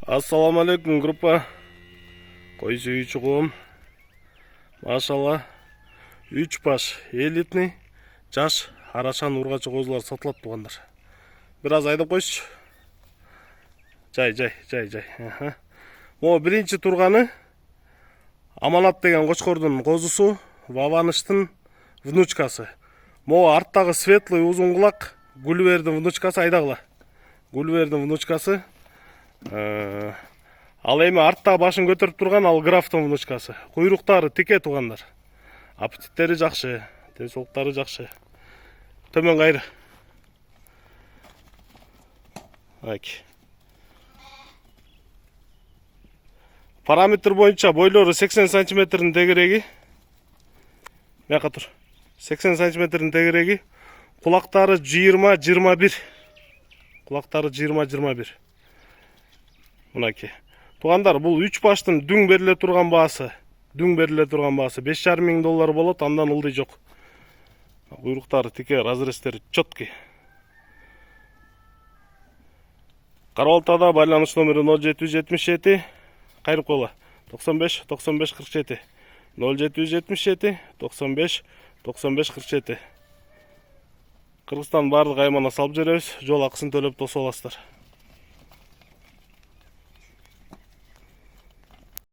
Ассаламу алейкум, группа. Кой сүйүүчү коом. Машалла. 3 баш элитный жаш арашан ургачы козулар сатылат тугандар. Бир аз айдап койсучу. Жай. Могу биринчи турганы Аманат деген кочкордун козусу, Ваваныштын внучкасы. Могу арттагы светлый узун кулак Гүлбердин внучкасы айдагыла. Гүлбердин внучкасы. Ал эми артта башын көтөрүп турган ал графтын внучкасы. Куйруктары тике тугандар. Аппетиттери жакшы, денсаулыктары жакшы. Төмөн кайры. Параметр боюнча бойлору 80 сантиметрдин тегереги. Мыяка тур. 80 сантиметрдин тегереги. Кулактары 20-21. Кулактары 20-21. Мынакей. Тугандар, бул 3 баштын дүң бериле турган баасы. Дүң бериле турган баасы $5,5 миң болот, андан ылдый жок. Куйруктары тике, разрестери чоткий. Карабалтада байланыш номери 0777 кайрып койгула. 95 95 47. 0777 95 95 47. Кыргызстан бардык аймагына салып жеребиз. Жол акысын төлөп тосуп аласыздар.